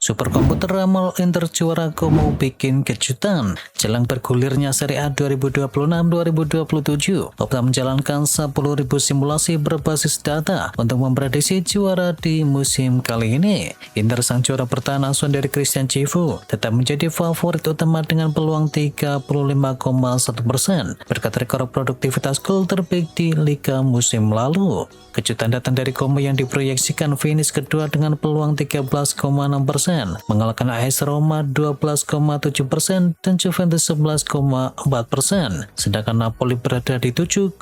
Superkomputer ramal Inter juara Como bikin kejutan. Jelang bergulirnya Serie A 2026-2027, Opta menjalankan 10.000 simulasi berbasis data untuk memprediksi juara di musim kali ini. Inter sang juara bertahan asuhan dari Christian Chivu tetap menjadi favorit utama dengan peluang 35,1% berkat rekor produktivitas gol terbaik di Liga musim lalu. Kejutan datang dari Como yang diproyeksikan finish kedua dengan peluang 13,6%, mengalahkan AS Roma 12,7% dan Juventus 11,4%, sedangkan Napoli berada di 7,5%.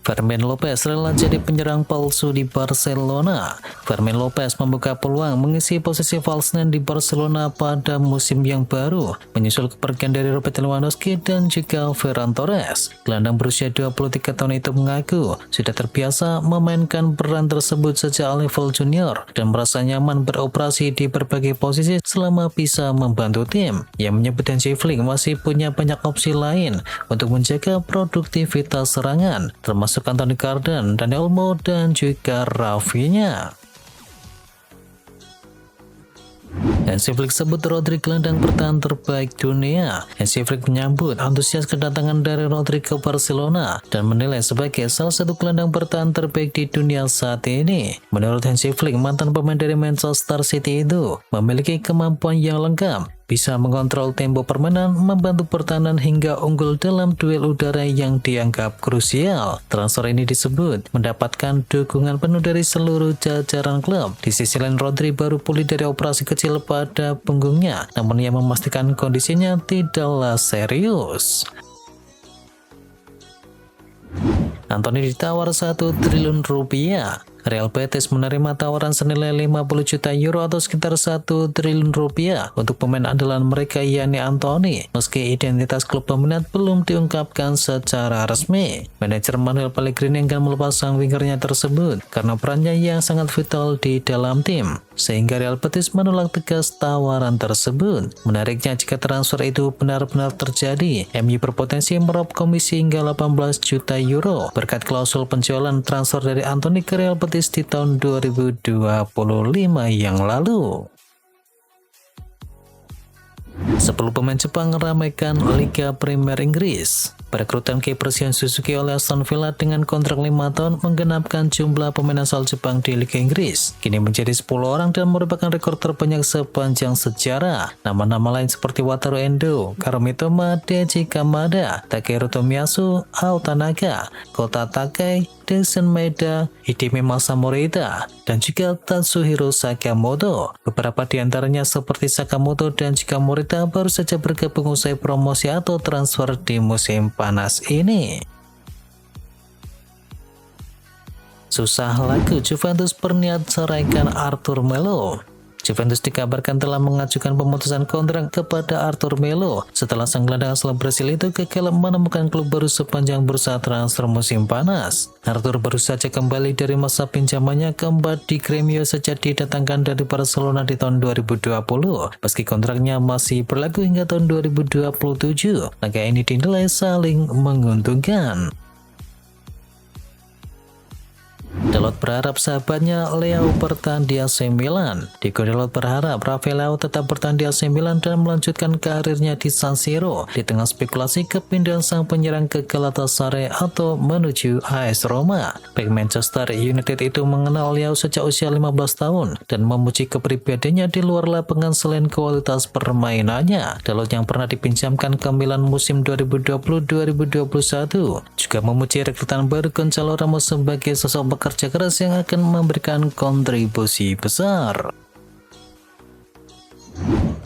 Fermin Lopez rela jadi penyerang palsu di Barcelona. Fermin Lopez membuka peluang mengisi posisi false nine di Barcelona pada musim yang baru, menyusul kepergian dari Robert Lewandowski dan juga Ferran Torres. Gelandang berusia 23 tahun itu mengaku sudah terbiasa memainkan peran tersebut sejak level junior dan merasa nyaman beroperasi di berbagai posisi selama bisa membantu tim. Ia menyebut Hansi Flick masih punya banyak opsi lain untuk menjaga produktivitas serangan, termasuk Anthony Gordon, Dani Olmo, dan juga Rafinha. Hansi Flick sebut Rodri gelandang bertahan terbaik dunia. Hansi Flick menyambut antusias kedatangan dari Rodri ke Barcelona dan menilai sebagai salah satu gelandang bertahan terbaik di dunia saat ini. Menurut Hansi Flick, mantan pemain dari Manchester City itu memiliki kemampuan yang lengkap, bisa mengontrol tempo permainan, membantu pertahanan hingga unggul dalam duel udara yang dianggap krusial. Transfer ini disebut mendapatkan dukungan penuh dari seluruh jajaran klub. Di sisi lain, Rodri baru pulih dari operasi kecil pada punggungnya, namun ia memastikan kondisinya tidaklah serius. Anthony ditawar 1 triliun rupiah. Real Betis menerima tawaran senilai 50 juta euro atau sekitar 1 triliun rupiah untuk pemain andalan mereka yakni Anthony. Meski identitas klub peminat belum diungkapkan secara resmi, manajer Manuel Pellegrini akan melepas sang wingernya tersebut karena perannya yang sangat vital di dalam tim, sehingga Real Betis menolak tegas tawaran tersebut. Menariknya, jika transfer itu benar-benar terjadi, MU berpotensi meraup komisi hingga 18 juta euro berkat klausul penjualan transfer dari Anthony ke Real Betis di tahun 2025 yang lalu. 10 pemain Jepang meramaikan Liga Premier Inggris. Perekrutan kiper Sion Suzuki oleh Aston Villa dengan kontrak 5 tahun menggenapkan jumlah pemain asal Jepang di Liga Inggris kini menjadi 10 orang dan merupakan rekor terbanyak sepanjang sejarah. Nama-nama lain seperti Wataru Endo, Karumi Toma, Deji Kamada, Takeru Tomiyasu, Ao Tanaka, Kota Takai, Daisun Maeda, Hidemi Masamorita, dan juga Tatsuhiro Sakamoto. Beberapa di antaranya seperti Sakamoto dan juga Morita baru saja bergabung usai promosi atau transfer di musim panas ini. Susah lagu, Juventus berniat ceraikan Arthur Melo. Juventus dikabarkan telah mengajukan pemutusan kontrak kepada Arthur Melo setelah sang gelandang asal Brasil itu gagal menemukan klub baru sepanjang bursa transfer musim panas. Arthur baru saja kembali dari masa pinjamannya keempat di Gremio sejak didatangkan dari Barcelona di tahun 2020. Meski kontraknya masih berlaku hingga tahun 2027, laga ini dinilai saling menguntungkan. Dalot berharap sahabatnya Leao bertahan di AC Milan. Diego Dalot berharap Rafael Leao tetap bertahan di AC Milan dan melanjutkan karirnya di San Siro di tengah spekulasi kepindahan sang penyerang ke Galatasaray atau menuju AS Roma. Bek Manchester United itu mengenal Leao sejak usia 15 tahun dan memuji kepribadiannya di luar lapangan selain kualitas permainannya. Dalot yang pernah dipinjamkan ke Milan musim 2020-2021 juga memuji rekrutan baru Gonzalo Ramos sebagai sosok kerja keras yang akan memberikan kontribusi besar.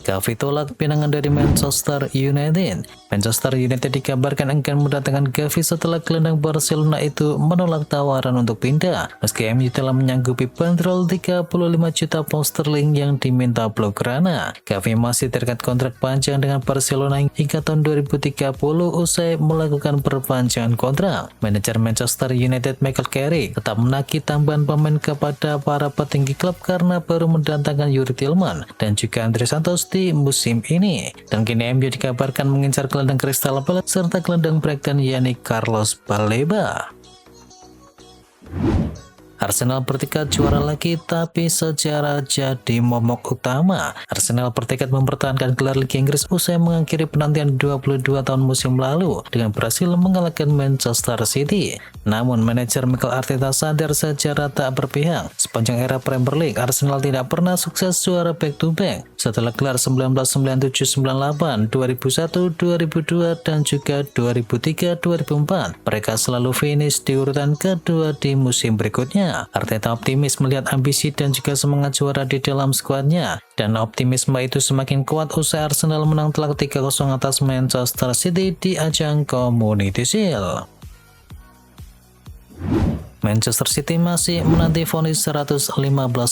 Gavi tolak pinangan dari Manchester United. Manchester United dikabarkan akan mendatangkan Gavi setelah gelandang Barcelona itu menolak tawaran untuk pindah. Meski MU telah menyanggupi bandrol 35 juta pound sterling yang diminta Blaugrana, Gavi masih terikat kontrak panjang dengan Barcelona hingga tahun 2030 usai melakukan perpanjangan kontrak. Manajer Manchester United Michael Carrick tetap menagih tambahan pemain kepada para petinggi klub karena baru mendatangkan Yuri Tillman dan juga Andre Santos di musim ini. Dan kini MU dikabarkan mengincar gelandang Crystal Palace serta gelandang Brighton yakni Carlos Baleba. Arsenal bertekad juara lagi tapi secara jadi momok utama. Arsenal bertekad mempertahankan gelar Liga Inggris usai mengakhiri penantian 22 tahun musim lalu dengan berhasil mengalahkan Manchester City. Namun manajer Mikel Arteta sadar secara tak berpihak. Sepanjang era Premier League, Arsenal tidak pernah sukses juara back-to-back setelah gelar 1997-98, 2001, 2002, dan juga 2003-2004. Mereka selalu finish di urutan kedua di musim berikutnya. Arteta optimis melihat ambisi dan juga semangat juara di dalam skuadnya, dan optimisme itu semakin kuat usai Arsenal menang telak 3-0 atas Manchester City di ajang Community Shield. Manchester City masih menanti vonis 115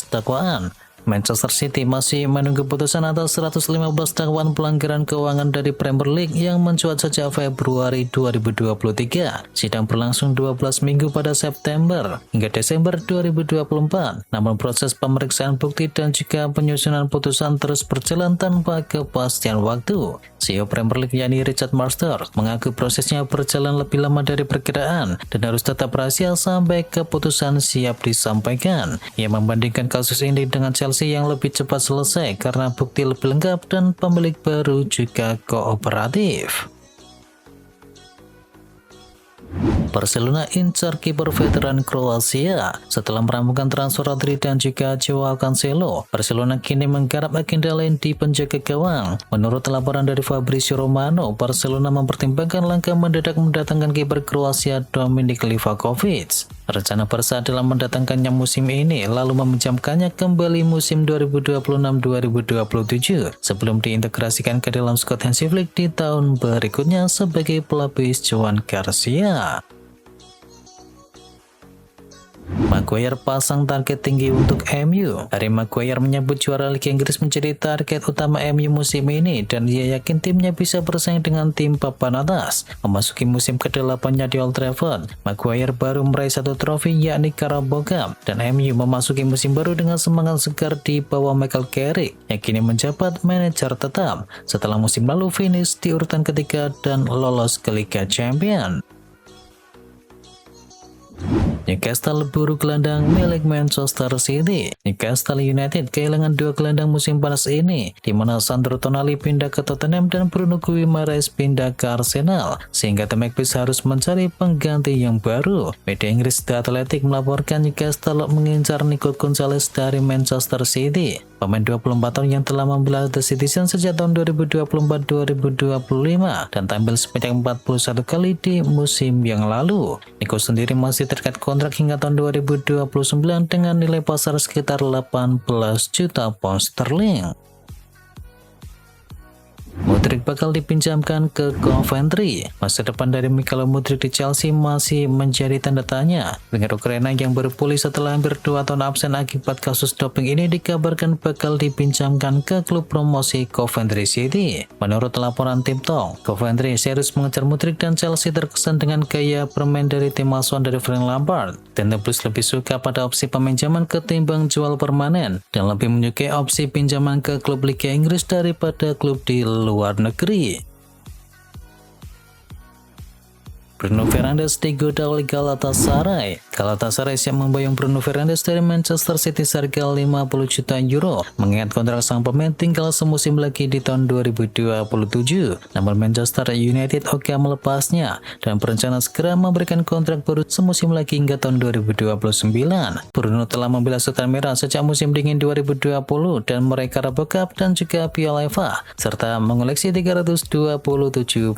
dakwaan. Manchester City masih menunggu putusan atas 115 dakwaan pelanggaran keuangan dari Premier League yang mencuat sejak Februari 2023. Sidang berlangsung 12 minggu pada September hingga Desember 2024. Namun proses pemeriksaan bukti dan juga penyusunan putusan terus berjalan tanpa kepastian waktu. CEO Premier League yakni Richard Masters mengaku prosesnya berjalan lebih lama dari perkiraan dan harus tetap rahasia sampai keputusan siap disampaikan. Ia membandingkan kasus ini dengan Chelsea yang lebih cepat selesai karena bukti lebih lengkap dan pemilik baru juga kooperatif. Barcelona incar kiper veteran Kroasia. Setelah merampungkan transfer Rodri dan juga Joao Cancelo, Barcelona kini menggarap agenda lain di penjaga gawang. Menurut laporan dari Fabrizio Romano, Barcelona mempertimbangkan langkah mendadak mendatangkan kiper Kroasia Dominik Livakovic. Rencana Barca adalah mendatangkannya musim ini lalu meminjamkannya kembali musim 2026-2027 sebelum diintegrasikan ke dalam skuad Hansi Flick di tahun berikutnya sebagai pelapis Joan Garcia. Maguire pasang target tinggi untuk MU. Harry Maguire menyebut juara Liga Inggris menjadi target utama MU musim ini dan dia yakin timnya bisa bersaing dengan tim papan atas. Memasuki musim ke-8-nya di Old Trafford, Maguire baru meraih satu trofi yakni Carabao Cup dan MU memasuki musim baru dengan semangat segar di bawah Michael Carrick yang kini menjabat manajer tetap setelah musim lalu finish di urutan ketiga dan lolos ke Liga Champions. Newcastle buru gelandang milik Manchester City. Newcastle United kehilangan dua gelandang musim panas ini, di mana Sandro Tonali pindah ke Tottenham dan Bruno Guimaraes pindah ke Arsenal, sehingga The Magpies harus mencari pengganti yang baru. Media Inggris The Athletic melaporkan Newcastle mengincar Nico Gonzalez dari Manchester City. Pemain 24 tahun yang telah membela The Citizen sejak tahun 2024-2025 dan tampil sebanyak 41 kali di musim yang lalu. Nico sendiri masih terikat kontrak hingga tahun 2029 dengan nilai pasar sekitar 18 juta pound sterling. Mudryk bakal dipinjamkan ke Coventry. Masa depan dari Mikhailo Mudryk di Chelsea masih menjadi tanda tanya. Winger Ukraina yang baru pulih setelah hampir 2 tahun absen akibat kasus doping ini dikabarkan bakal dipinjamkan ke klub promosi Coventry City. Menurut laporan tim Tong, Coventry serius mengejar Mudryk dan Chelsea terkesan dengan gaya bermain dari tim asuhan dari Frank Lampard. Dan The Blues lebih suka pada opsi peminjaman ketimbang jual permanen dan lebih menyukai opsi pinjaman ke klub Liga Inggris daripada klub di luar negeri. Bruno Fernandes digoda oleh Galatasaray. Galatasaray siap memboyong Bruno Fernandes dari Manchester City seharga 50 juta euro. Mengingat kontrak sang pemain tinggal semusim lagi di tahun 2027. Namun Manchester United oke melepasnya dan berencana segera memberikan kontrak baru semusim lagi hingga tahun 2029. Bruno telah membela Sultan Merah sejak musim dingin 2020 dan meraih Carabao Cup dan juga Piala FA serta mengoleksi 327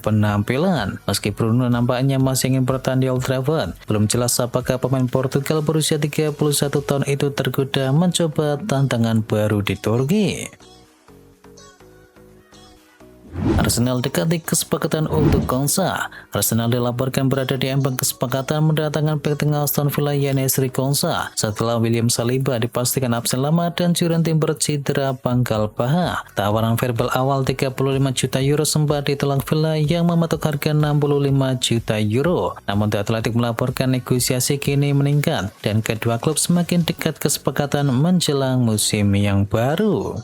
penampilan. Meski Bruno nampaknya masih ingin bertahan di Old Trafford, belum jelas apakah pemain Portugal berusia 31 tahun itu tergoda mencoba tantangan baru di Turki. Arsenal dekati kesepakatan untuk Konsa. Arsenal dilaporkan berada di ambang kesepakatan mendatangkan bek tengah Aston Villa Yanesri Konsa setelah William Saliba dipastikan absen lama dan Jurgen Timber cedera pangkal paha. Tawaran verbal awal 35 juta euro sempat ditolak Villa yang mematok harga 65 juta euro. Namun The Athletic melaporkan negosiasi kini meningkat dan kedua klub semakin dekat kesepakatan menjelang musim yang baru.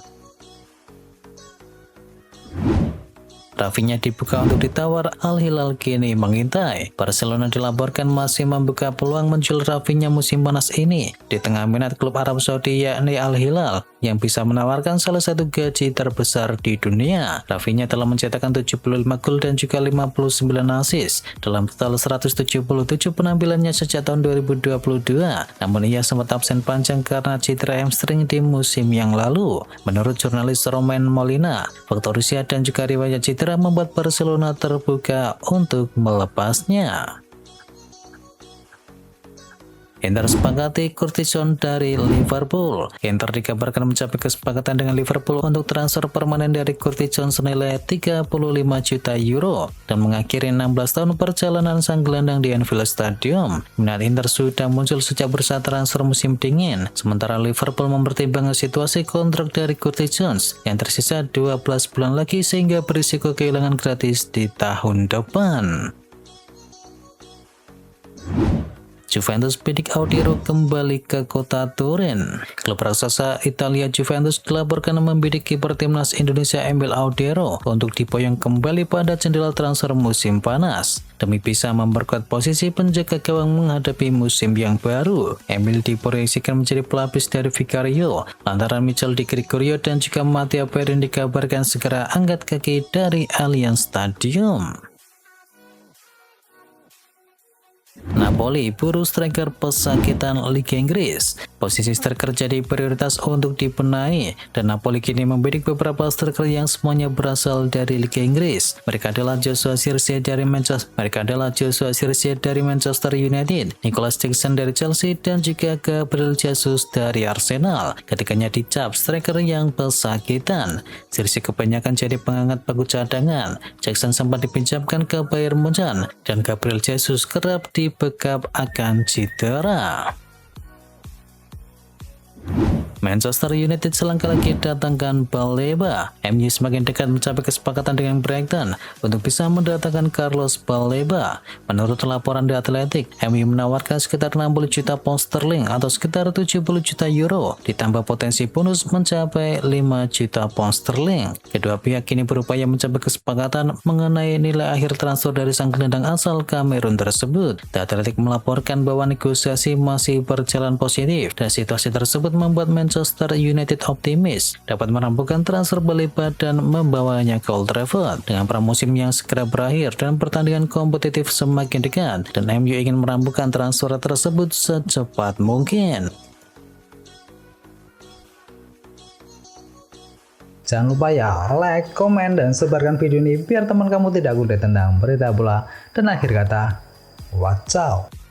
Rafinha dibuka untuk ditawar, Al Hilal kini mengintai. Barcelona dilaporkan masih membuka peluang menjual Rafinha musim panas ini di tengah minat klub Arab Saudi yakni Al Hilal yang bisa menawarkan salah satu gaji terbesar di dunia. Rafinha telah mencetakkan 75 gol dan juga 59 assist dalam total 177 penampilannya sejak tahun 2022. Namun ia sempat absen panjang karena cedera hamstring di musim yang lalu. Menurut jurnalis Romain Molina, faktor usia dan juga riwayat cedera membuat Barcelona terbuka untuk melepasnya. Inter sepakati Curtison dari Liverpool. Inter dikabarkan mencapai kesepakatan dengan Liverpool untuk transfer permanen dari Curtison senilai 35 juta euro dan mengakhiri 16 tahun perjalanan sang gelandang di Anfield Stadium. Minat Inter sudah muncul sejak bursa transfer musim dingin, sementara Liverpool mempertimbangkan situasi kontrak dari Curtison yang tersisa 12 bulan lagi sehingga berisiko kehilangan gratis di tahun depan. Juventus bidik Audero kembali ke kota Turin. Klub raksasa Italia Juventus dilaporkan membidik kiper timnas Indonesia Emil Audero untuk diboyong kembali pada jendela transfer musim panas demi bisa memperkuat posisi penjaga gawang menghadapi musim yang baru. Emil diproyeksikan menjadi pelapis dari Vicario, lantaran Michel Di Gregorio dan juga Matteo Perin dikabarkan segera angkat kaki dari Allianz Stadium. Napoli buru striker pesakitan Liga Inggris. Posisi striker jadi prioritas untuk dibenahi dan Napoli kini membidik beberapa striker yang semuanya berasal dari Liga Inggris. Mereka adalah Joshua Zirkzee dari Manchester United, Nicolas Jackson dari Chelsea dan juga Gabriel Jesus dari Arsenal. Ketiganya dicap striker yang pesakitan. Zirkzee kebanyakan jadi pengangkat pagu cadangan. Jackson sempat dipinjamkan ke Bayern Munchen dan Gabriel Jesus kerap dibekap akan cedera. Manchester United selangkah lagi datangkan Baleba. MU semakin dekat mencapai kesepakatan dengan Brighton untuk bisa mendatangkan Carlos Baleba. Menurut laporan The Athletic, MU menawarkan sekitar 60 juta pound sterling atau sekitar 70 juta euro, ditambah potensi bonus mencapai 5 juta pound sterling. Kedua pihak kini berupaya mencapai kesepakatan mengenai nilai akhir transfer dari sang gelandang asal Kamerun tersebut. The Athletic melaporkan bahwa negosiasi masih berjalan positif dan situasi tersebut membuat Manchester United optimis dapat merampungkan transfer Baleba dan membawanya ke Old Trafford. Dengan pramusim yang segera berakhir dan pertandingan kompetitif semakin dekat, dan MU ingin merampungkan transfer tersebut secepat mungkin. Jangan lupa ya, like, komen, dan sebarkan video ini biar teman kamu tidak gundul tentang berita bola. Dan akhir kata, wacau.